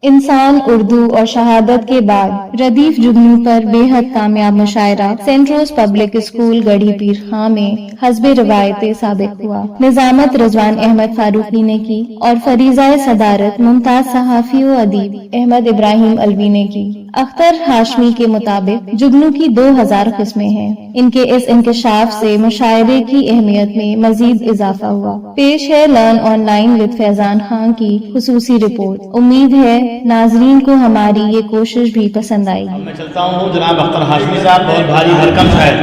انسان اردو اور شہادت کے بعد ردیف جگنو پر بے حد کامیاب مشاعرہ سینٹ روز پبلک اسکول گڑھی پیر خاں میں حسب روایت ثابت ہوا۔ نظامت رضوان احمد فاروقی نے کی اور فریضہ صدارت ممتاز صحافی و ادیب احمد ابراہیم الوی نے کی۔ اختر ہاشمی کے مطابق جگنو کی 2000 قسمیں ہیں۔ ان کے اس انکشاف سے مشاعرے کی اہمیت میں مزید اضافہ ہوا۔ پیش ہے لرن آن لائن وتھ فیضان خان کی خصوصی رپورٹ۔ امید ہے ناظرین کو ہماری یہ کوشش بھی پسند آئی۔ میں چلتا ہوں جناب اختر ہاشمی صاحب بہت بھاری بھرکم شاعر،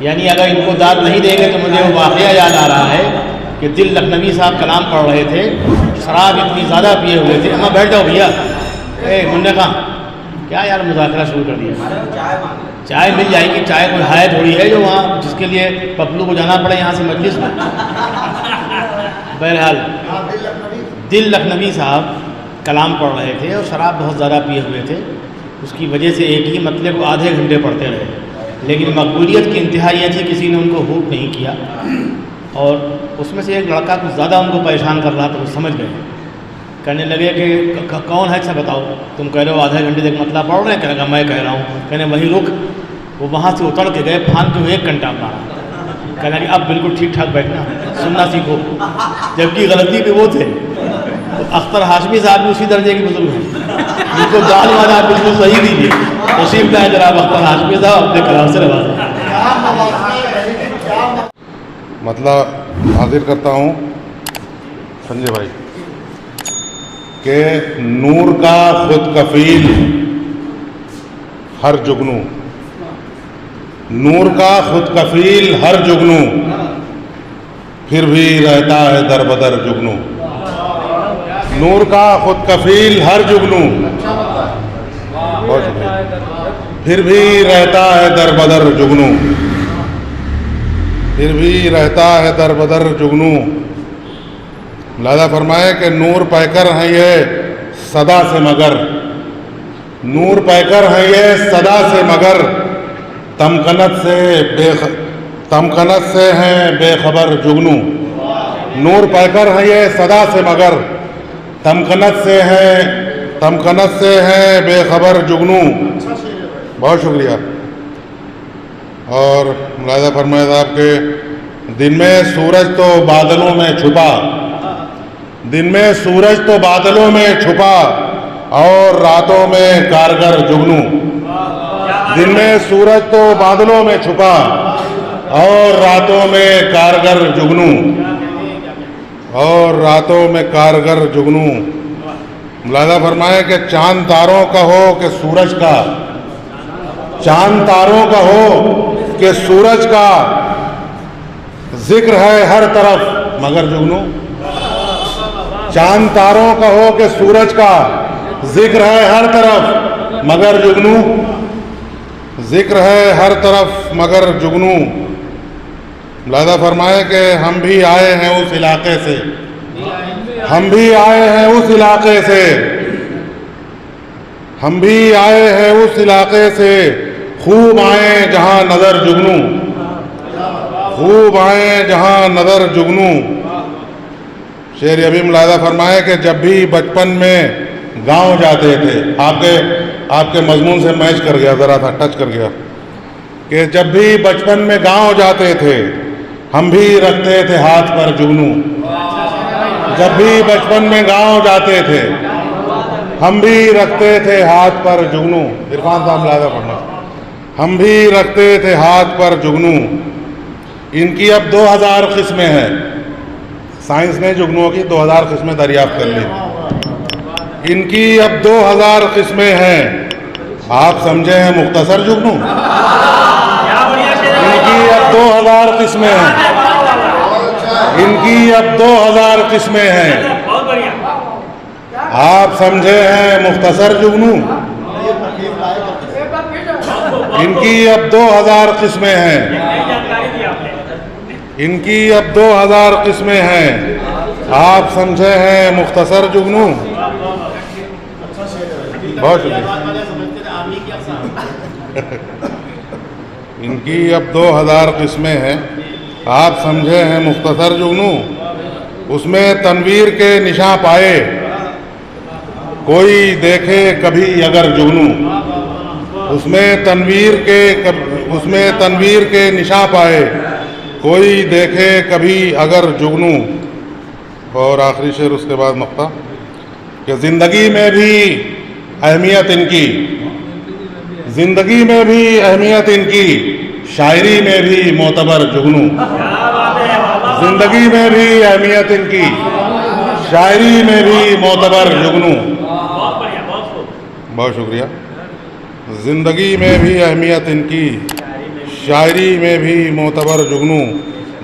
یعنی اگر ان کو داد نہیں دیں گے تو مجھے وہ واقعہ یاد آ رہا ہے کہ دل لکھنوی صاحب کلام پڑھ رہے تھے، شراب اتنی زیادہ پیے ہوئے تھے۔ اما بیٹھ جاؤ بھیا، منع خان کیا یار مذاکرہ شروع کر دیا؟ چائے مل جائے گی، چائے کوئی ہے تھوڑی ہے جو وہاں جس کے لیے پپلو کو جانا پڑے یہاں سے مجلس میں۔ بہرحال دل لکھنوی صاحب کلام پڑھ رہے تھے اور شراب بہت زیادہ پیے ہوئے تھے۔ اس کی وجہ سے ایک ہی مطلب کو آدھے گھنٹے پڑھتے رہے، لیکن مقبولیت کی انتہا یہ تھی کسی نے ان کو ہوپ نہیں کیا، اور اس میں سے ایک لڑکا کچھ زیادہ ان کو پریشان کر رہا تھا، وہ سمجھ گئے، کہنے لگے کہ کون ہے اچھا بتاؤ، تم کہہ رہے ہو آدھے گھنٹے تک مطلب پڑھ رہے ہیں؟ کہنے لگا میں کہہ رہا ہوں۔ کہنے وہیں رک، وہ وہاں سے اتر کے گئے، پھان کے 1 گھنٹہ پڑھا۔ کہنے لگا اب بالکل ٹھیک ٹھاک بیٹھنا، سننا سیکھو، جبکہ غلطی پہ وہ تھے۔ اختر ہاشمی صاحب بھی اسی درجے کے بزرگ ہیں، ان کو دال والا بالکل صحیح دیجیے۔ تشریف لائیں جناب اختر ہاشمی صاحب، اپنے کلام سے نوازیں۔ مطلب حاضر کرتا ہوں سنجے بھائی کہ نور کا خود کفیل ہر جگنو، نور کا خود کفیل ہر جگنو، پھر بھی رہتا ہے در بدر جگنو۔ نور کا خود کفیل ہر جگنو، پھر بھی رہتا ہے در بدر جگنو، پھر بھی رہتا ہے در بدر جگنو۔ لہذا فرمائے کہ نور پہ کر ہیں یہ صدا سے مگر، نور پہ کر ہیں یہ صدا سے مگر، تمکنت سے ہیں بے خبر جگنو۔ نور پہ کر ہیں یہ صدا سے مگر، تمکنت سے ہیں بے خبر جگنو۔ بہت شکریہ۔ اور ملاحظہ فرمائے صاحب کہ دن میں سورج تو بادلوں میں چھپا، دن میں سورج تو بادلوں میں چھپا، اور راتوں میں کارگر جگنو۔ دن میں سورج تو بادلوں میں چھپا، اور راتوں میں کارگر جگنو، اور راتوں میں کارگر جگنو۔ ملاحظہ فرمائے کہ چاند تاروں کا ہو کہ سورج کا، چاند تاروں کا ہو کہ سورج کا، ذکر ہے ہر طرف مگر جگنو۔ چاند تاروں کا ہو کہ سورج کا، ذکر ہے ہر طرف مگر جگنو، ذکر ہے ہر طرف مگر جگنو۔ لہذا فرمائے کہ ہم بھی آئے ہیں اس علاقے سے، ہم بھی آئے ہیں اس علاقے سے، ہم بھی آئے ہیں اس علاقے سے، خوب آئیں جہاں نظر جگنو، خوب آئیں جہاں نظر جگنو۔ شعر ابھی ملاحظہ فرمائے کہ جب بھی بچپن میں گاؤں جاتے تھے، آپ کے مضمون سے میچ کر گیا، ذرا تھا ٹچ کر گیا، کہ جب بھی بچپن میں گاؤں جاتے تھے ہم بھی رکھتے تھے ہاتھ پر جگنو۔ جب بھی بچپن میں گاؤں جاتے تھے ہم بھی رکھتے تھے ہاتھ پر جگنو۔ عرفان صاحب ملاحظہ فرمائے، ہم بھی رکھتے تھے ہاتھ پر جگنو۔ ان کی اب 2000 قسمیں ہیں، سائنس نے جگنوں کی 2000 قسمیں دریافت کر لی۔ ان کی اب 2000 قسمیں ہیں، آپ سمجھے ہیں مختصر جگنو؟ ان کی اب 2000 قسمیں ہیں، ان کی اب 2000 قسمیں ہیں، آپ سمجھے ہیں مختصر جگنو؟ ان کی اب 2000 قسمیں ہیں، ان کی اب 2000 قسمیں ہیں، آپ سمجھے ہیں مختصر جگنو؟ بہت شکریہ۔ ان کی اب 2000 قسمیں ہیں، آپ سمجھے ہیں مختصر جگنو۔ اس میں تنویر کے نشاں پائے، کوئی دیکھے کبھی اگر جگنو، اس میں تنویر کے نشاں پائے، کوئی دیکھے کبھی اگر جگنو. اور آخری شعر اس کے بعد مقطع کہ زندگی میں بھی اہمیت ان کی، زندگی میں بھی اہمیت ان کی، شاعری میں بھی معتبر جگنو. زندگی میں بھی اہمیت ان کی، شاعری میں بھی معتبر جگنو. بہت شکریہ. زندگی میں بھی اہمیت ان کی، شاعری میں بھی معتبر جگنو.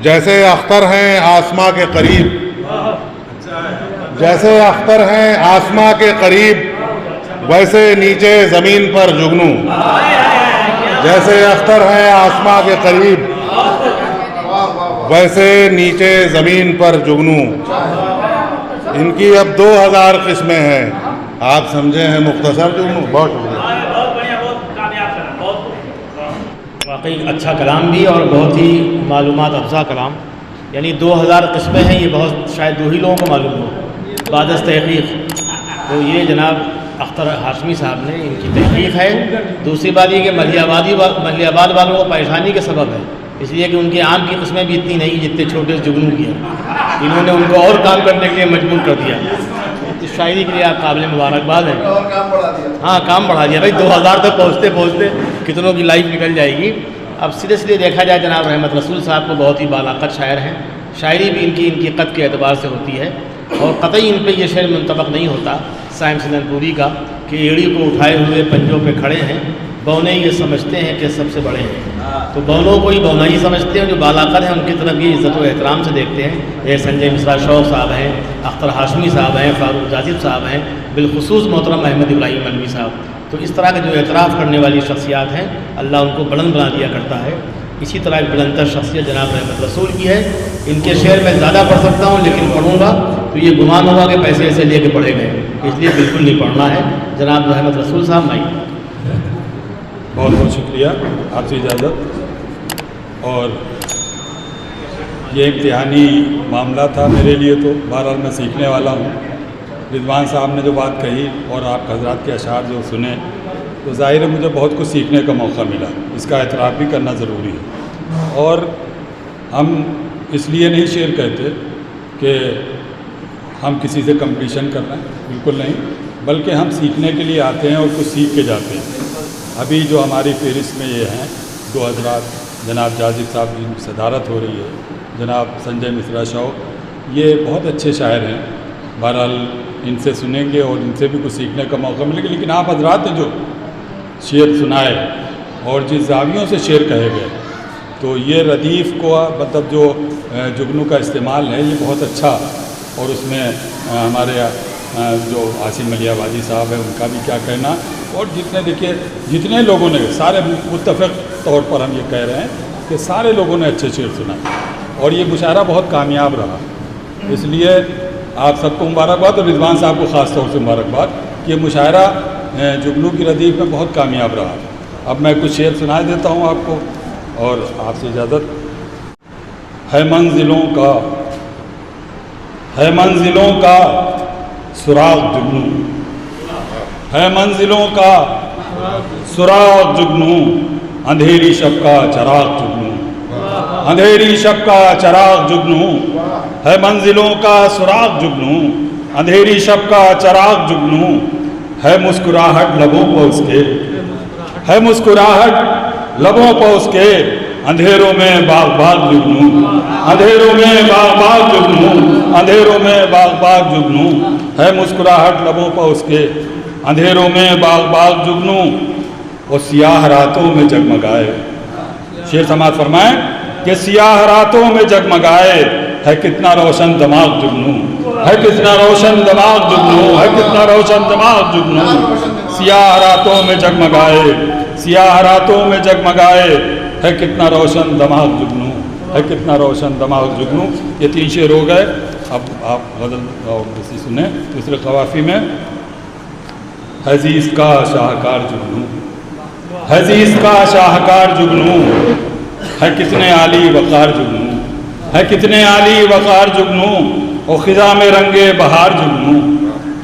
جیسے اختر ہیں آسماں کے قریب، جیسے اختر ہیں آسماں کے قریب، ویسے نیچے زمین پر جگنو. جیسے اختر ہیں آسماں کے قریب، ویسے نیچے زمین پر جگنو. ان کی اب 2000 قسمیں ہیں، آپ سمجھے ہیں مختصر جگنو. بہت شکریہ. واقعی اچھا کلام بھی اور بہت ہی معلومات افزا کلام. یعنی 2000 قسمیں ہیں، یہ بہت شاید 2 ہی لوگوں کو معلوم ہو بعد از تحقیق. تو یہ جناب اختر ہاشمی صاحب نے ان کی تحقیق ہے. دوسری بات یہ کہ ملیح آباد والوں کو پریشانی کا سبب ہے، اس لیے کہ ان کے آم کی قسمیں بھی اتنی نہیں جتنے چھوٹے جگنو کی ہیں. انہوں نے ان کو اور کام کرنے کے لیے مجبور کر دیا. اس شاعری کے لیے آپ قابل مبارکباد ہیں. ہاں کام بڑھا دیا بھائی. 2000 تک پہنچتے پہنچتے کتنوں کی لائف نکل جائے گی. اب سیدھے دیکھا جائے جناب رحمت رسول صاحب کو بہت ہی بالاقت شاعر ہیں. شاعری بھی ان کی قد کے اعتبار سے ہوتی ہے، اور قطعی ان پہ یہ شعر منطبق نہیں ہوتا سائم سنن پوری کا کہ ایڑی کو اٹھائے ہوئے پنجوں پہ کھڑے ہیں، بونے یہ سمجھتے ہیں کہ سب سے بڑے ہیں. تو بونوں کو ہی بونا ہی سمجھتے ہیں، جو بالاقت ہیں ان کی طرف یہ عزت و احترام سے دیکھتے ہیں. یہ سنجے مصرا شوق صاحب ہیں، اختر ہاشمی صاحب ہیں، فاروق جاذب صاحب ہیں، بالخصوص محترم احمد ابراہیم ملوی صاحب. تو اس طرح کے جو اعتراف کرنے والی شخصیات ہیں اللہ ان کو بلند بنا دیا کرتا ہے. اسی طرح ایک بلندتر شخصیت جناب رحمت رسول کی ہے. ان کے شعر میں زیادہ پڑھ سکتا ہوں، لیکن پڑھوں گا تو یہ گمان ہوگا کہ پیسے ایسے لے کے پڑھے گئے، اس لیے بالکل نہیں پڑھنا ہے. جناب رحمت رسول صاحب مائی. بہت بہت شکریہ آپ سے اجازت. اور یہ امتحانی معاملہ تھا میرے لیے، تو بہرحال میں سیکھنے والا ہوں. رضوان صاحب نے جو بات کہی اور آپ حضرات کے اشعار جو سنے، تو ظاہر ہے مجھے بہت کچھ سیکھنے کا موقع ملا. اس کا اعتراف بھی کرنا ضروری ہے. اور ہم اس لیے نہیں شعر کہتے کہ ہم کسی سے کمپٹیشن کر رہے ہیں، بالکل نہیں، بلکہ ہم سیکھنے کے لیے آتے ہیں اور کچھ سیکھ کے جاتے ہیں. ابھی جو ہماری فہرست میں یہ ہیں 2 حضرات، جناب جاذب صاحب جن کی صدارت ہو رہی ہے، جناب سنجے مصرا شوق، یہ بہت اچھے شاعر ہیں. بہرحال ان سے سنیں گے اور ان سے بھی کچھ سیکھنے کا موقع ملے گا. لیکن آپ حضرات نے جو شعر سنائے اور جس زاویوں سے شعر کہے گئے، تو یہ ردیف کو مطلب جو جگنو کا استعمال ہے یہ بہت اچھا. اور اس میں ہمارے جو عاصم ملیح آبادی صاحب ہیں ان کا بھی کیا کہنا. اور جتنے لوگوں نے، سارے متفق طور پر ہم یہ کہہ رہے ہیں کہ سارے لوگوں نے اچھے شعر سنائے اور یہ مشاعرہ بہت کامیاب رہا. اس لیے آپ سب کو مبارکباد، اور رضوان صاحب کو خاص طور سے مبارکباد. یہ مشاعرہ جگنو کی ردیف میں بہت کامیاب رہا. اب میں کچھ شعر سنا دیتا ہوں آپ کو اور آپ سے اجازت. ہے منزلوں کا سراغ جگنو، ہے منزلوں کا سراغ جگنو، اندھیری شب کا چراغ جگنو، اندھیری شب کا چراغ جگنو، ہے منزلوں کا سراغ جگنو، اندھیری شب کا چراغ جگنو، ہے مسکراہٹ لبوں پہ اس کے، ہے مسکراہٹ لبوں پہ اس کے، اندھیروں میں باغ باغ جگنو، اندھیروں میں باغ باغ جگنو، اندھیروں میں باغ باغ جگنو، ہے مسکراہٹ لبوں پہ اس کے، اندھیروں میں باغ باغ جگنو، اور سیاہ راتوں میں جگمگائے. شعر سماعت فرمائیں کہ سیاہ راتوں میں جگمگائے، ہے کتنا روشن دماغ جگنو، ہے کتنا روشن دماغ جگنو، ہے کتنا روشن دماغ جگنو، سیاہ راتوں میں جگمگائے، سیاہ راتوں میں جگمگائے، ہے کتنا روشن دماغ جگنو، ہے کتنا روشن دماغ جگنو. یہ 3 شعر ہو گئے. اب آپ غزل اور کسی سنیں دوسرے قوافی میں. حزیز کا شاہکار جگنو، حزیز کا شاہکار جگنو، ہے کتنے عالی وقار جگنو، ہے کتنے عالی وقار جگنو، اور خزاں میں رنگے بہار جگنو،